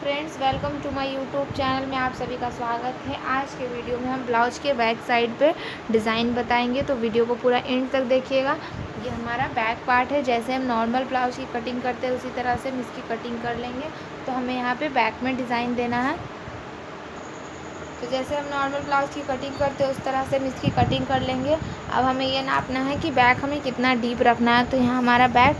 Friends, welcome to my YouTube channel में आप सभी का स्वागत है। आज के वीडियो में हम ब्लाउज के बैक साइड पे डिज़ाइन बताएंगे, तो वीडियो को पूरा एंड तक देखिएगा। ये हमारा बैक पार्ट है। जैसे हम नॉर्मल ब्लाउज की कटिंग करते हैं उसी तरह से हम इसकी कटिंग कर लेंगे। तो हमें यहाँ पे बैक में डिज़ाइन देना है। तो जैसे हम नॉर्मल ब्लाउज की कटिंग करते हैं उस तरह से हम इसकी कटिंग कर लेंगे। अब हमें ये नापना है कि बैक हमें कितना डीप रखना है। तो यहाँ हमारा बैक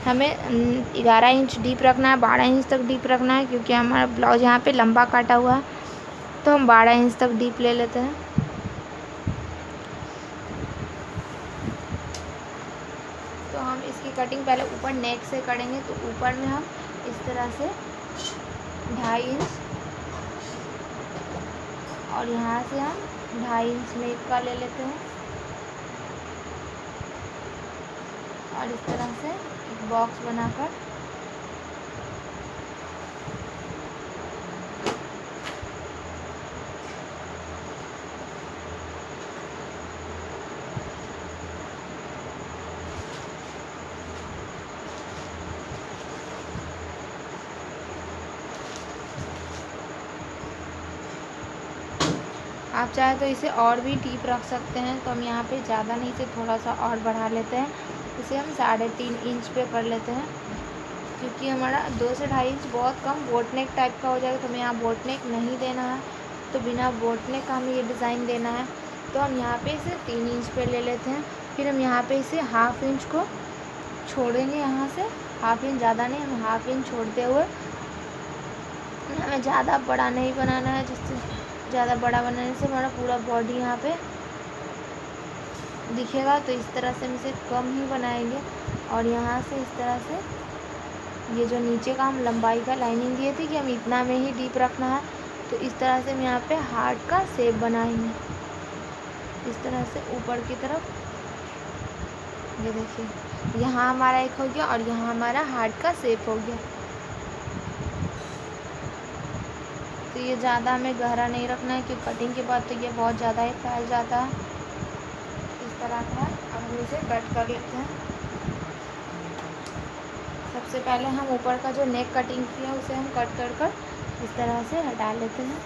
हमें 11 इंच डीप रखना है, 12 इंच तक डीप रखना है, क्योंकि हमारा ब्लाउज यहाँ पे लंबा काटा हुआ है। तो हम 12 इंच तक डीप ले लेते हैं। तो हम इसकी कटिंग पहले ऊपर नेक से करेंगे। तो ऊपर में हम इस तरह से 2.5 इंच और यहाँ से हम 2.5 इंच नेक का ले लेते हैं और इस तरह से एक बॉक्स बनाकर आप चाहे तो इसे और भी डीप रख सकते हैं। तो हम यहाँ पे ज़्यादा नहीं, इसे थोड़ा सा और बढ़ा लेते हैं। इसे हम 3.5 इंच पे कर लेते हैं, क्योंकि हमारा 2 से 2.5 इंच बहुत कम बोट नेक टाइप का हो जाएगा। तो हमें यहाँ बोट नेक नहीं देना है, तो बिना बोट नेक का हमें ये डिज़ाइन देना है। तो हम यहाँ पे इसे 3 इंच पे ले लेते हैं। फिर हम यहाँ पे इसे 1/2 इंच को छोड़ेंगे। यहाँ से 1/2 इंच, ज़्यादा नहीं, हम 1/2 इंच छोड़ते हुए हमें ज़्यादा बड़ा नहीं बनाना है, जिससे ज़्यादा बड़ा बनाने से हमारा पूरा बॉडी यहाँ पे दिखेगा। तो इस तरह से हम इसे कम ही बनाएंगे। और यहाँ से इस तरह से ये जो नीचे का हम लंबाई का लाइनिंग दिए थे कि हम इतना में ही डीप रखना है, तो इस तरह से हम यहाँ पे हार्ट का शेप बनाएंगे। इस तरह से ऊपर की तरफ, ये देखिए, यहाँ हमारा एक हो गया और यहाँ हमारा हार्ट का शेप हो गया। तो ये ज़्यादा हमें गहरा नहीं रखना है, क्योंकि कटिंग के बाद तो ये बहुत ज़्यादा ही फैल जाता है। इस तरह का है। अब हम इसे कट कर लेते हैं। सबसे पहले हम ऊपर का जो नेक कटिंग किया उसे हम कट कर इस तरह से हटा लेते हैं।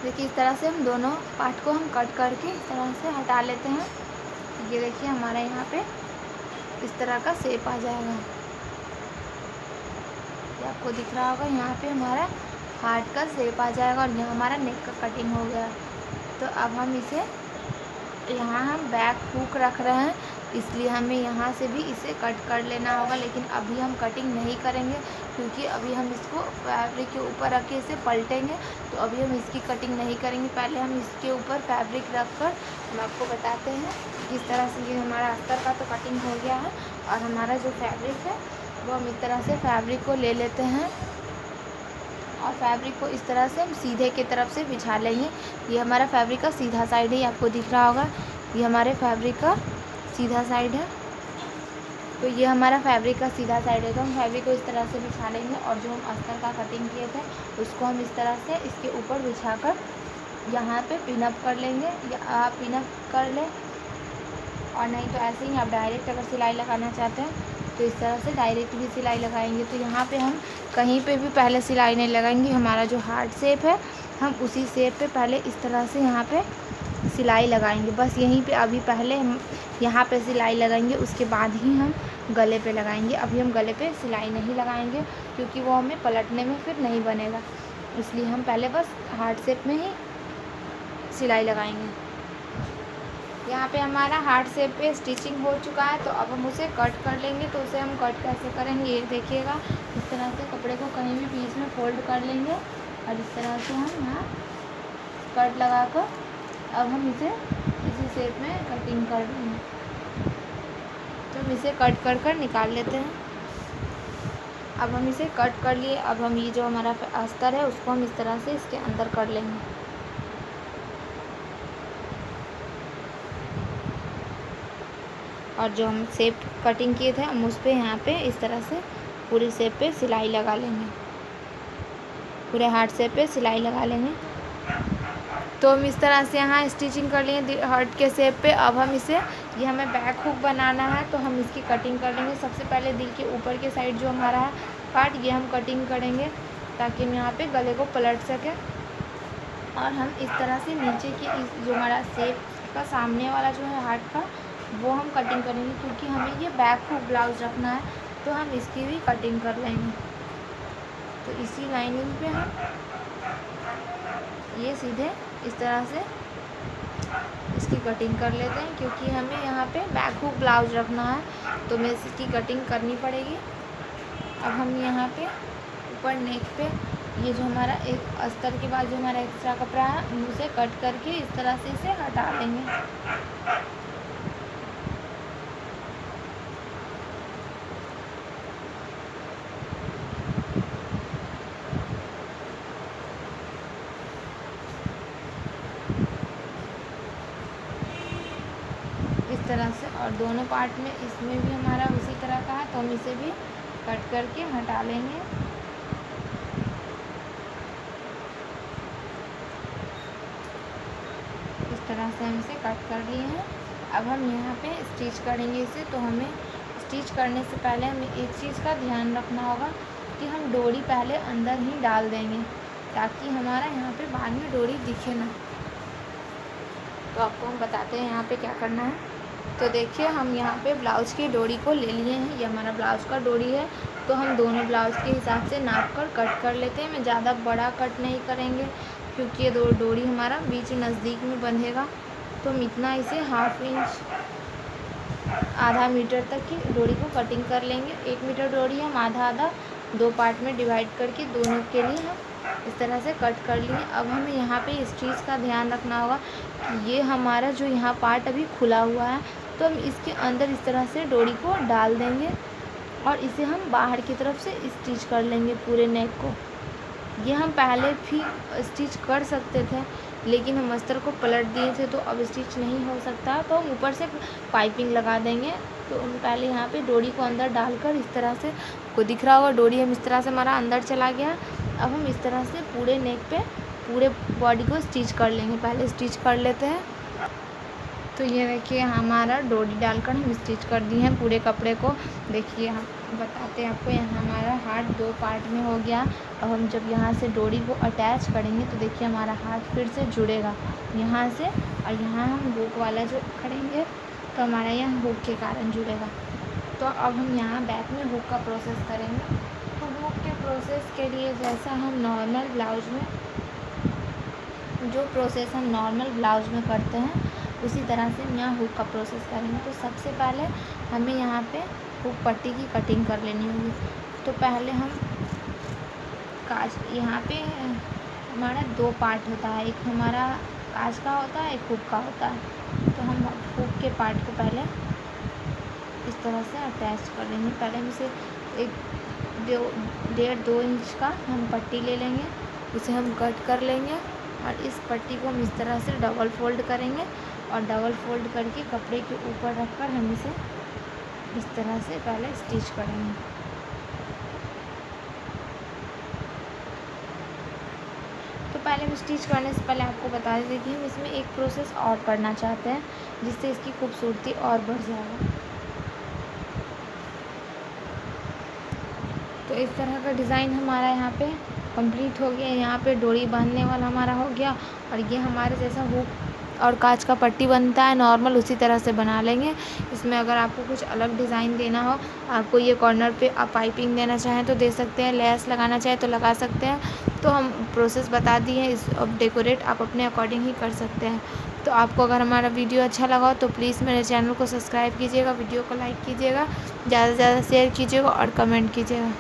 देखिए, इस तरह से हम दोनों पार्ट को हम कट करके इस तरह से हटा लेते हैं। ये देखिए, हमारा यहाँ पे इस तरह का शेप आ जाएगा। ये आपको दिख रहा होगा, यहाँ पे हमारा हार्ट का शेप आ जाएगा और यहाँ हमारा नेक का कटिंग हो गया। तो अब हम इसे, यहाँ हम बैक हुक रख रहे हैं, इसलिए हमें यहाँ से भी इसे कट कर लेना होगा। लेकिन अभी हम कटिंग नहीं करेंगे, क्योंकि अभी हम इसको फैब्रिक के ऊपर रख के इसे पलटेंगे। तो अभी हम इसकी कटिंग नहीं करेंगे। पहले हम इसके ऊपर फैब्रिक रख कर हम आपको बताते हैं किस तरह से। ये हमारा अस्तर का तो कटिंग हो गया है, और हमारा जो फैब्रिक है वो हम इस तरह से फैब्रिक को ले लेते हैं और फैब्रिक को इस तरह से हम सीधे की तरफ से बिछा लेंगे। ये हमारा फैब्रिक का सीधा साइड है, ये आपको दिख रहा होगा। ये हमारे फैब्रिक का सीधा साइड है। तो ये हमारा फैब्रिक का सीधा साइड है। तो हम फैब्रिक को इस तरह से बिछा लेंगे और जो हम अस्तर का कटिंग किए थे उसको हम इस तरह से इसके ऊपर बिछाकर यहाँ पे पिनअप कर लेंगे। या आप पिनअप कर लें, और नहीं तो ऐसे ही आप डायरेक्ट अगर सिलाई लगाना चाहते हैं तो इस तरह से डायरेक्ट भी सिलाई लगाएंगे। तो यहाँ पे हम कहीं पे भी पहले सिलाई नहीं लगाएंगे। हमारा जो हार्ट शेप है हम उसी शेप पे पहले इस तरह से यहाँ पे सिलाई लगाएंगे। बस यहीं पे अभी पहले हम यहाँ पे सिलाई लगाएंगे, उसके बाद ही हम गले पे लगाएंगे। अभी हम गले पे सिलाई नहीं लगाएंगे, क्योंकि वो हमें पलटने में फिर नहीं बनेगा। इसलिए हम पहले बस हार्ट शेप में ही सिलाई लगाएंगे। यहाँ पे हमारा हार्ट शेप पे स्टिचिंग हो चुका है। तो अब हम उसे कट कर लेंगे। तो उसे हम कट कैसे करेंगे, ये देखिएगा। इस तरह से कपड़े को कहीं भी बीच में फोल्ड कर लेंगे और इस तरह से हम यहाँ कट लगाकर अब हम इसे इसी शेप में कटिंग कर लेंगे। तो हम इसे कट कर निकाल लेते हैं। अब हम इसे कट कर लिए। अब हम ये जो हमारा अस्तर है उसको हम इस तरह से इसके अंदर कर लेंगे। और जो हम शेप कटिंग किए थे हम उस पर यहाँ पे इस तरह से पूरी शेप पे सिलाई लगा लेंगे। पूरे हार्ट शेप पे सिलाई लगा लेंगे। तो हम इस तरह से यहाँ स्टिचिंग कर लेंगे हार्ट के शेप पे। अब हम इसे ये हमें बैक हुक बनाना है, तो हम इसकी कटिंग कर लेंगे। सबसे पहले दिल के ऊपर के साइड जो हमारा है पार्ट, ये हम कटिंग करेंगे ताकि हम यहाँ पे गले को पलट सकें। और हम इस तरह से नीचे की इस जो हमारा शेप का सामने वाला जो है हार्ट का, वो हम कटिंग करेंगे, क्योंकि हमें ये बैक हुक ब्लाउज रखना है, तो हम इसकी भी कटिंग कर लेंगे। तो इसी लाइनिंग पे हम ये सीधे इस तरह से इसकी कटिंग कर लेते हैं, क्योंकि हमें यहाँ पे बैक हुक ब्लाउज रखना है, तो हमें इसकी कटिंग करनी पड़ेगी। अब हम यहाँ पे ऊपर नेक पे ये जो हमारा एक अस्तर के बाद जो हमारा एक्स्ट्रा कपड़ा है, उसे कट करके इस तरह से इसे हटा लेंगे। इस तरह से, और दोनों पार्ट में इसमें भी हमारा उसी तरह का है, तो हम इसे भी कट करके हटा लेंगे। इस तरह से हम इसे कट कर लिए हैं। अब हम यहाँ पे स्टिच करेंगे इसे। तो हमें स्टिच करने से पहले हमें एक चीज़ का ध्यान रखना होगा कि हम डोरी पहले अंदर ही डाल देंगे, ताकि हमारा यहाँ पे बाद में डोरी दिखे ना। तो आपको हम बताते हैं यहाँ पे क्या करना है। तो देखिए, हम यहाँ पे ब्लाउज़ की डोरी को ले लिए हैं। ये हमारा ब्लाउज़ का डोरी है, तो हम दोनों ब्लाउज़ के हिसाब से नाप कर कट कर लेते हैं। मैं ज़्यादा बड़ा कट नहीं करेंगे, क्योंकि ये डोरी हमारा बीच नज़दीक में बंधेगा। तो हम इतना इसे 1/2 इंच आधा मीटर तक की डोरी को कटिंग कर लेंगे। 1 मीटर डोरी हम आधा आधा 2 पार्ट में डिवाइड करके दोनों के लिए हम इस तरह से कट कर लिए। अब हमें यहाँ पे इस चीज़ का ध्यान रखना होगा कि ये हमारा जो यहाँ पार्ट अभी खुला हुआ है, तो हम इसके अंदर इस तरह से डोरी को डाल देंगे और इसे हम बाहर की तरफ से स्टिच कर लेंगे पूरे नेक को। ये हम पहले भी स्टिच कर सकते थे, लेकिन हम अस्तर को पलट दिए थे, तो अब स्टिच नहीं हो सकता, तो हम ऊपर से पाइपिंग लगा देंगे। तो हम पहले यहाँ पे डोरी को अंदर डालकर इस तरह से, को दिख रहा होगा डोरी हम इस तरह से हमारा अंदर चला गया। अब हम इस तरह से पूरे नेक पे पूरे बॉडी को स्टिच कर लेंगे। पहले स्टिच कर लेते हैं। तो ये देखिए, हमारा डोरी डालकर हम स्टिच कर दिए हैं पूरे कपड़े को। देखिए, हम बताते हैं आपको, यहाँ हमारा हार्ट 2 पार्ट में हो गया। अब हम जब यहाँ से डोरी को अटैच करेंगे, तो देखिए हमारा हार्ट फिर से जुड़ेगा यहाँ से, और यहाँ हम हुक वाला जो करेंगे, तो हमारा यहाँ हुक के कारण जुड़ेगा। तो अब हम यहाँ बैक में हुक का प्रोसेस करेंगे। तो हुक के प्रोसेस के लिए जैसा हम नॉर्मल ब्लाउज में, जो प्रोसेस हम नॉर्मल ब्लाउज में करते हैं, उसी तरह से हम यहाँ हुक का प्रोसेस करेंगे। तो सबसे पहले हमें यहाँ पे हुक पट्टी की कटिंग कर लेनी होगी। तो पहले हम काज, यहाँ पे हमारा 2 पार्ट होता है, एक हमारा काज का होता है, एक हुक का होता है। तो हम हुक के पार्ट को पहले इस तरह से अटैच कर लेंगे। पहले हम इसे 1.5-2 इंच का हम पट्टी ले लेंगे, उसे हम कट कर लेंगे, और इस पट्टी को हम इस तरह से डबल फोल्ड करेंगे, और डबल फोल्ड करके कपड़े के ऊपर रखकर हम इसे इस तरह से पहले स्टिच करेंगे। तो पहले हम स्टिच करने से पहले आपको बता दें कि हम इसमें एक प्रोसेस और करना चाहते हैं, जिससे इसकी खूबसूरती और बढ़ जाएगा। तो इस तरह का डिज़ाइन हमारा यहाँ पे कंप्लीट हो गया। यहाँ पे डोरी बांधने वाला हमारा हो गया, और ये हमारे जैसा हुक और कांच का पट्टी बनता है नॉर्मल, उसी तरह से बना लेंगे। इसमें अगर आपको कुछ अलग डिज़ाइन देना हो, आपको ये कॉर्नर पे आप पाइपिंग देना चाहें तो दे सकते हैं, लेस लगाना चाहें तो लगा सकते हैं। तो हम प्रोसेस बता दिए हैं, इस अब डेकोरेट आप अपने अकॉर्डिंग ही कर सकते हैं। तो आपको अगर हमारा वीडियो अच्छा लगा हो तो प्लीज़ मेरे चैनल को सब्सक्राइब कीजिएगा, वीडियो को लाइक कीजिएगा, ज़्यादा से ज़्यादा शेयर कीजिएगा और कमेंट कीजिएगा।